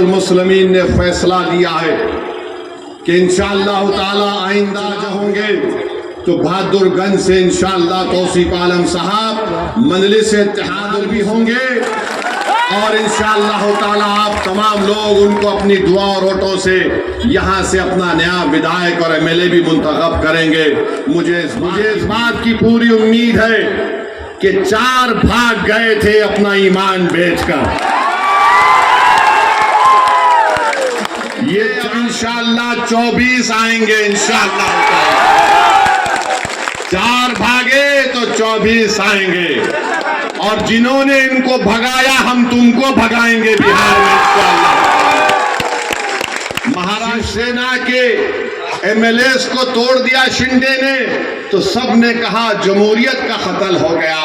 मुस्लिमीन ने फैसला लिया है कि इंशाअल्लाह ताला आइंदा जो होंगे तो बहादुरगंज से इंशाअल्लाह तौसीफ आलम साहब मजलिस इत्तेहाद भी होंगे और इंशाअल्लाह ताला आप तमाम लोग उनको अपनी दुआ और वोटों से यहाँ से अपना नया विधायक और एमएलए भी मुंतखब करेंगे। मुझे इस बात की पूरी उम्मीद है कि 4 भाग गए थे अपना ईमान बेचकर, ये इंशाअल्लाह 24 आएंगे इंशाअल्लाह। 4 भागे तो 24 आएंगे और जिन्होंने इनको भगाया हम तुमको भगाएंगे बिहार में इंशाअल्लाह। महाराष्ट्र सेना के एमएलए को तोड़ दिया शिंदे ने तो सबने कहा जमहूरियत का कत्ल हो गया।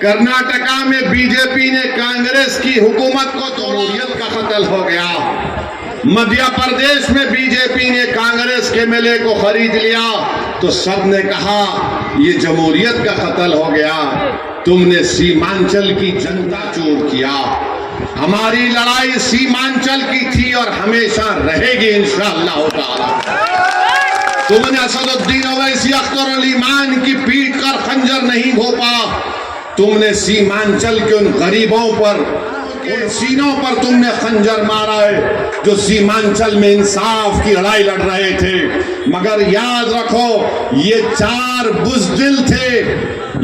कर्नाटका में बीजेपी ने कांग्रेस की हुकूमत को जमहूरियत का कत्ल हो गया। मध्य प्रदेश में बीजेपी ने कांग्रेस के एमएलए को खरीद लिया तो सबने कहा ये जमहूरियत का कत्ल हो गया। तुमने सीमांचल की जनता चोर किया। हमारी लड़ाई सीमांचल की थी और हमेशा रहेगी इंशाअल्लाह ताला। तुमने असदुद्दीन ओवैसी, अख्तर अली मान की पीठ कर खंजर नहीं घोंपा। तुमने सीमांचल के उन गरीबों पर, उन सीनों पर तुमने खंजर मारा है जो सीमांचल में इंसाफ की लड़ाई लड़ रहे थे। मगर याद रखो ये 4 बुज़दिल थे,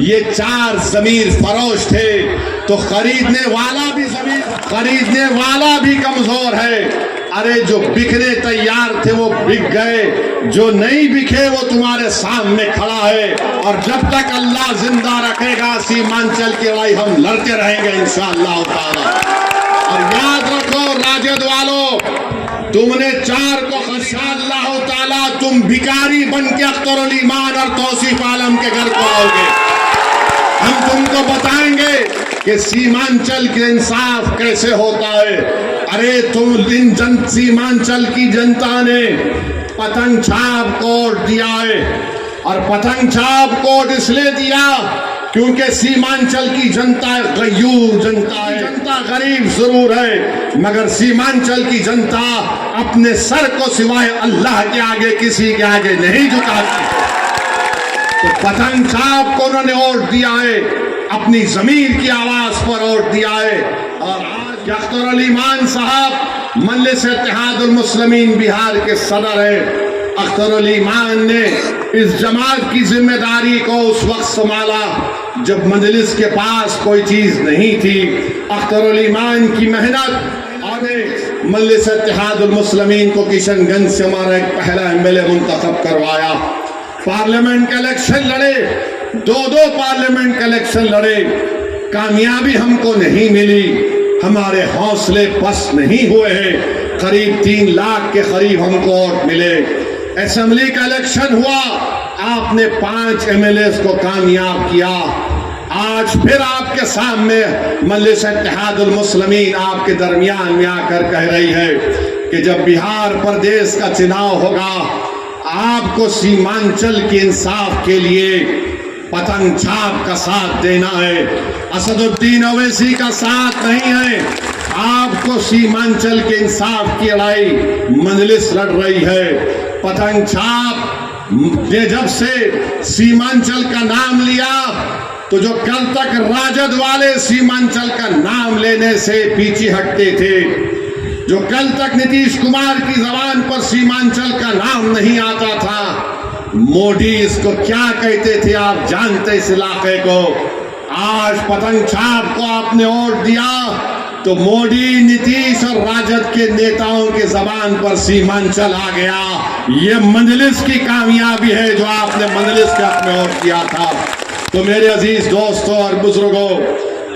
ये 4 ज़मीर फरोश थे तो खरीदने वाला भी कमजोर है। अरे जो बिकने तैयार थे वो बिक गए, जो नहीं बिके वो तुम्हारे सामने खड़ा है। और जब तक अल्लाह जिंदा रखेगा सीमांचल की लड़ाई हम लड़ते रहेंगे इंशाअल्लाह ताला। और याद रखो राजद वालों, तुमने 4 को इंशाअल्लाह ताला तुम भिखारी बन के अख्तर अली मान और तौसीफ आलम के घर को आओगे। हम तुमको बताएंगे कि सीमांचल के इंसाफ कैसे होता है। अरे तुम सीमांचल की जनता ने पतंग छाप कोड दिया है और पतंग छाप कोड इसलिए दिया क्योंकि सीमांचल की जनता गयूर जनता है। जनता गरीब जरूर है मगर सीमांचल की जनता अपने सर को सिवाय अल्लाह के आगे किसी के आगे नहीं झुकाती। तो पतंग छाप को उन्होंने वोट दिया है, अपनी जमीन की आवाज पर वोट दिया है। और आज अख्तर अली मान साहब मजलिस इत्तेहादुल मुस्लिमीन बिहार के सदर है। अख्तर अली मान ने इस जमात की जिम्मेदारी को उस वक्त संभाला जब मजलिस के पास कोई चीज नहीं थी। अख्तर अली मान की मेहनत और मजलिस इत्तेहादुल मुस्लिमीन को किशनगंज से हमारा एक पहला एमएलए मुंतखब करवाया। पार्लियामेंट का इलेक्शन लड़े, 2 पार्लियामेंट का इलेक्शन लड़े, कामयाबी हमको नहीं मिली। हमारे हौसले पस्त नहीं हुए हैं। करीब 3 लाख के करीब हमको वोट मिले। असेंबली का इलेक्शन हुआ, आपने 5 एमएलए को कामयाब किया। आज फिर आपके सामने मजलिस इत्तेहादुल मुस्लिमीन आपके दरमियान में आकर कह रही है कि जब बिहार प्रदेश का चुनाव होगा आपको सीमांचल के इंसाफ के लिए पतंग छाप का साथ देना है, असदुद्दीन ओवैसी का साथ नहीं है। आपको सीमांचल के इंसाफ की लड़ाई मजलिस लड़ रही है। पतंग छाप ने जब से सीमांचल का नाम लिया तो जो कल तक राजद वाले सीमांचल का नाम लेने से पीछे हटते थे, जो कल तक नीतीश कुमार की जबान पर सीमांचल का नाम नहीं आता था, मोदी इसको क्या कहते थे आप जानते इस इलाके को। आज पतंग छाप को आपने वोट दिया तो मोदी, नीतीश और राजद के नेताओं के जबान पर सीमांचल आ गया। ये मजलिस की कामयाबी है जो आपने मजलिस के हक में वोट दिया था। तो मेरे अजीज दोस्तों और बुजुर्गों,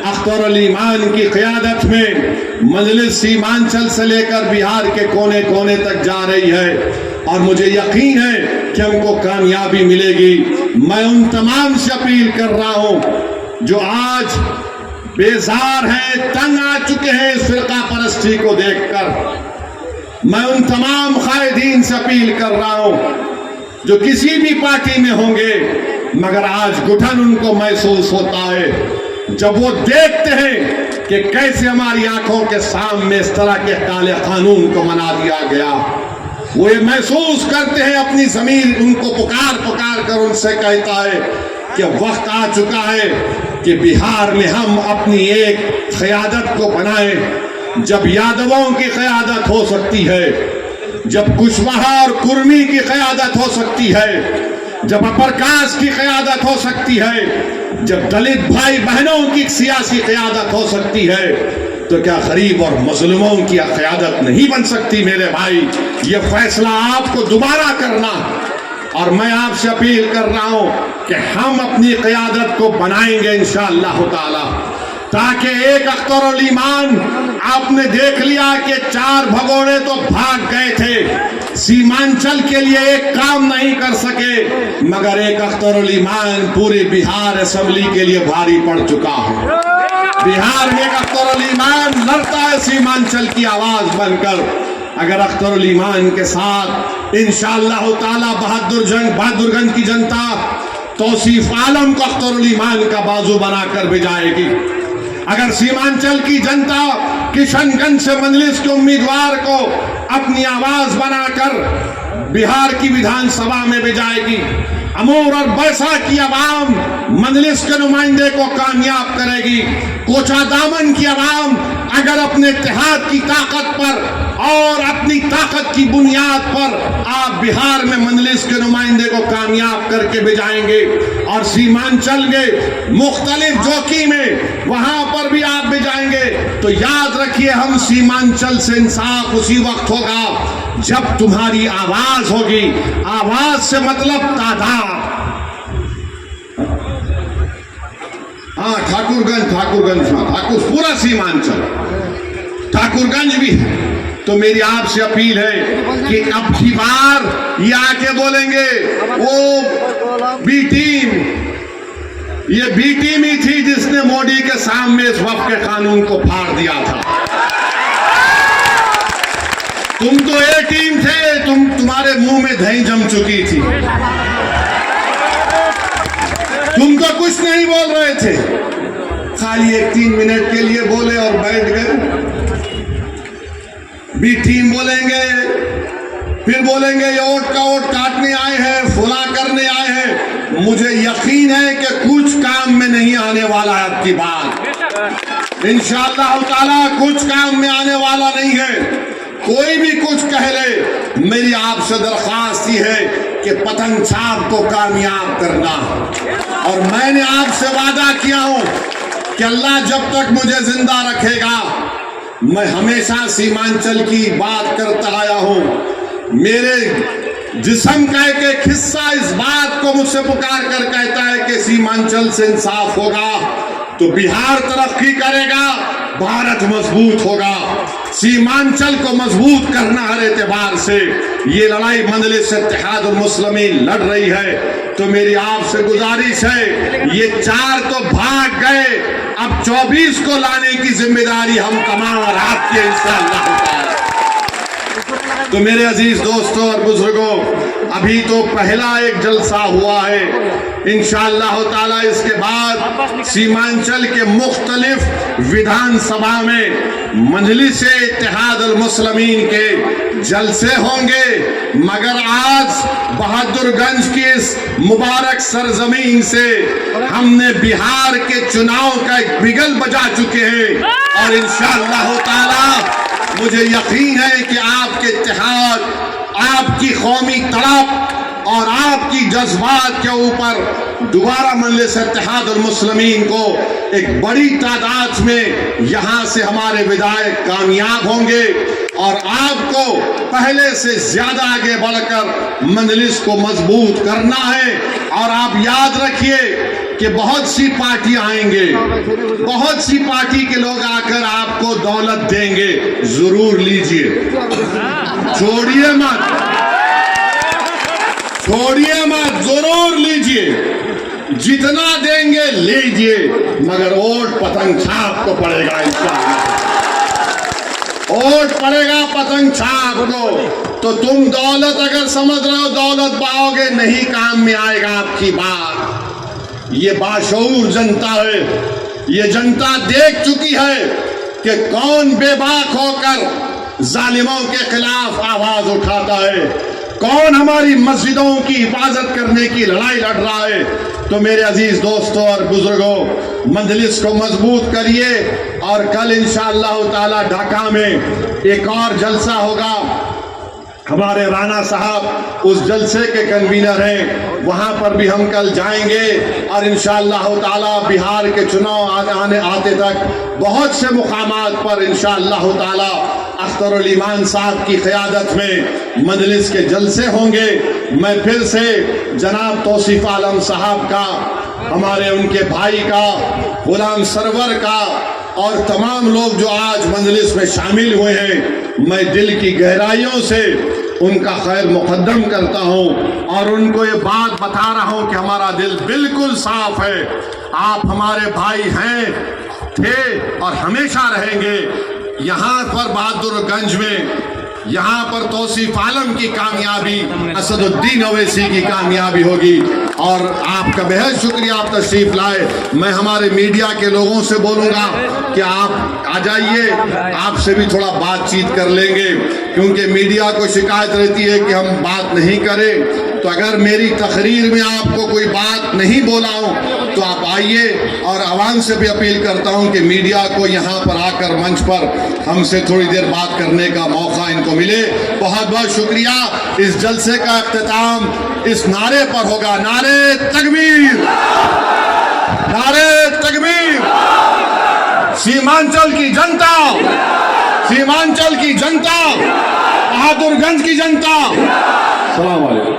अख्तर अली मान की क़यादत में मजलिस सीमांचल से लेकर बिहार के कोने कोने तक जा रही है और मुझे यकीन है कि हमको कामयाबी मिलेगी। मैं उन तमाम से अपील कर रहा हूं जो आज बेजार हैं, तंग आ चुके हैं इस फिरका परस्ती को देखकर। मैं उन तमाम कायदीन से अपील कर रहा हूं जो किसी भी पार्टी में होंगे मगर आज घुटन उनको महसूस होता है जब वो देखते हैं कि कैसे हमारी आंखों के सामने इस तरह के काले कानून को मना दिया गया। वो ये महसूस करते हैं, अपनी ज़मीन उनको पुकार पुकार कर उनसे कहता है कि वक्त आ चुका है कि बिहार में हम अपनी एक क़यादत को बनाएं। जब यादवों की क़यादत हो सकती है, जब कुशवाहा और कुर्मी की क़यादत हो सकती है, जब अप्रकाश की क़यादत हो सकती है, जब दलित भाई बहनों की सियासी क़यादत हो सकती है, तो क्या गरीब और मजलूमों की क़यादत नहीं बन सकती? मेरे भाई, ये फैसला आपको दोबारा करना, और मैं आपसे अपील कर रहा हूं कि हम अपनी क़यादत को बनाएंगे इंशाअल्लाह ताला, ताकि एक अख्तरुल ईमान आपने देख लिया कि 4 भगोड़े तो भाग गए थे, सीमांचल के लिए एक काम नहीं कर सके, मगर एक अख्तरुल ईमान पूरे बिहार असेंबली के लिए भारी पड़ चुका है। बिहार में एक अख्तरुल ईमान लड़ता है सीमांचल की आवाज बनकर। अगर अख्तरुल ईमान के साथ इंशाअल्लाह ताला बहादुरगंज की जनता तौसीफ आलम को अख्तरुल ईमान का बाजू बनाकर भिजाएगी। अगर सीमांचल की जनता किशनगंज से मजलिस के उम्मीदवार को अपनी आवाज बनाकर बिहार की विधानसभा में भिजाएगी, अमूर और बैसा की आवाम मजलिस के नुमाइंदे को कामयाब करेगी, कोचा दामन की आवाम अगर अपने इत्तेहाद की ताकत पर और अपनी ताकत की बुनियाद पर आप बिहार में मजलिस के नुमाइंदे को कामयाब करके भिजाएंगे, और सीमांचल के मुख्तलिफ जोकी में वहां पर भी आप भिजाएंगे, तो याद रखिए हम सीमांचल से इंसाफ उसी वक्त होगा जब तुम्हारी आवाज होगी। आवाज से मतलब तादाद। हाँ, ठाकुरगंज पूरा सीमांचल, ठाकुरगंज भी है। तो मेरी आपसे अपील है कि अब की बार ये आके बोलेंगे वो बी टीम, ये बी टीम ही थी जिसने मोदी के सामने इस वक्त के कानून को फाड़ दिया था। तुम तो ए टीम थे, तुम्हारे मुंह में दही जम चुकी थी, तुम तो कुछ नहीं बोल रहे थे, खाली 1-3 मिनट के लिए बोले और बैठ गए। बी टीम बोलेंगे, फिर बोलेंगे ये वोट का वोट काटने आए हैं, फुला करने आए हैं। मुझे यकीन है कि कुछ काम में नहीं आने वाला है। आपकी बात इंशाअल्लाह ताला कुछ काम में आने वाला नहीं है। कोई भी कुछ कह ले, मेरी आपसे दरख्वास्त ही है कि पतंग छाप को कामयाब करना। और मैंने आपसे वादा किया हूं कि अल्लाह जब तक मुझे जिंदा रखेगा, मैं हमेशा सीमांचल की बात करता आया हूं। मेरे जिस्म का एक हिस्सा इस बात को मुझसे पुकार कर कहता है कि सीमांचल से इंसाफ होगा तो बिहार तरक्की करेगा, भारत मजबूत होगा। सीमांचल को मजबूत करना हर एतबार से ये लड़ाई मजलिस इत्तेहादुल मुस्लिमीन लड़ रही है। तो मेरी आपसे गुजारिश है, ये 4 तो भाग गए, अब 24 को लाने की जिम्मेदारी हम तमाम और आपकी इंशाअल्लाह। तो मेरे अजीज दोस्तों और बुजुर्गों, अभी तो पहला एक जलसा हुआ है, इंशाअल्लाह ताला इसके बाद सीमांचल के मुख्तलिफ विधानसभा में मजलिस इत्तेहादुल मुस्लिमीन के जलसे होंगे। मगर आज बहादुरगंज की इस मुबारक सरजमीन से हमने बिहार के चुनाव का एक बिगल बजा चुके हैं, और इंशाअल्लाह ताला मुझे यकीन है कि आपके इत्तेहाद, आपकी कौमी तड़प और आपकी जज्बात के ऊपर दोबारा मजलिस इत्तेहादुल मुस्लिमीन को एक बड़ी तादाद में यहाँ से हमारे विधायक कामयाब होंगे, और आपको पहले से ज्यादा आगे बढ़कर मजलिस को मजबूत करना है। और आप याद रखिए कि बहुत सी पार्टियां आएंगे, बहुत सी पार्टी के लोग आकर आपको दौलत देंगे, जरूर लीजिए, छोड़िए मत, जरूर लीजिए, जितना देंगे लीजिए, मगर वोट पतंग छाप को पड़ेगा इंशाअल्लाह, वोट पड़ेगा पतंग छाप को। तो तुम दौलत अगर समझ रहे हो दौलत पाओगे, नहीं काम में आएगा आपकी बात। ये बाशऊर जनता है, ये जनता देख चुकी है कि कौन बेबाक होकर जालिमों के खिलाफ आवाज उठाता है, कौन हमारी मस्जिदों की हिफाजत करने की लड़ाई लड़ रहा है। तो मेरे अजीज दोस्तों और बुजुर्गों, मजलिस को मजबूत करिए और कल इंशाअल्लाह ताला ढाका में एक और जलसा होगा। हमारे राणा साहब उस जलसे के कन्वीनर हैं, वहाँ पर भी हम कल जाएंगे और इंशाअल्लाह ताला बिहार के चुनाव आते तक बहुत से मुकामात पर इंशाअल्लाह ताला अख्तरुल ईमान साहब की क़यादत में मजलिस के जलसे होंगे। मैं फिर से जनाब तौसीफ आलम साहब का, हमारे उनके भाई का, गुलाम सरवर का और तमाम लोग जो आज मजलिस में शामिल हुए हैं, मैं दिल की गहराइयों से उनका खैर मुकद्दम करता हूं और उनको ये बात बता रहा हूं कि हमारा दिल बिल्कुल साफ है। आप हमारे भाई हैं, थे और हमेशा रहेंगे। यहाँ पर बहादुरगंज में, यहाँ पर तौसीफ आलम की कामयाबी, असदुद्दीन अवैसी की कामयाबी होगी। और आपका बेहद शुक्रिया, आप तशरीफ लाए। मैं हमारे मीडिया के लोगों से बोलूँगा कि आप आ जाइए, आपसे भी थोड़ा बातचीत कर लेंगे, क्योंकि मीडिया को शिकायत रहती है कि हम बात नहीं करें। तो अगर मेरी तकरीर में आपको कोई बात नहीं बोला हूँ तो आप आइए। और आवाम से भी अपील करता हूँ कि मीडिया को यहाँ पर आकर मंच पर हमसे थोड़ी देर बात करने का मौका इनको मिले। बहुत बहुत शुक्रिया। इस जलसे का इख्तिताम इस नारे पर होगा, नारे तकबीर, नारे तकबीर। सीमांचल की जनता, सीमांचल की जनता, बहादुरगंज की जनता, सलाम अलैकुम।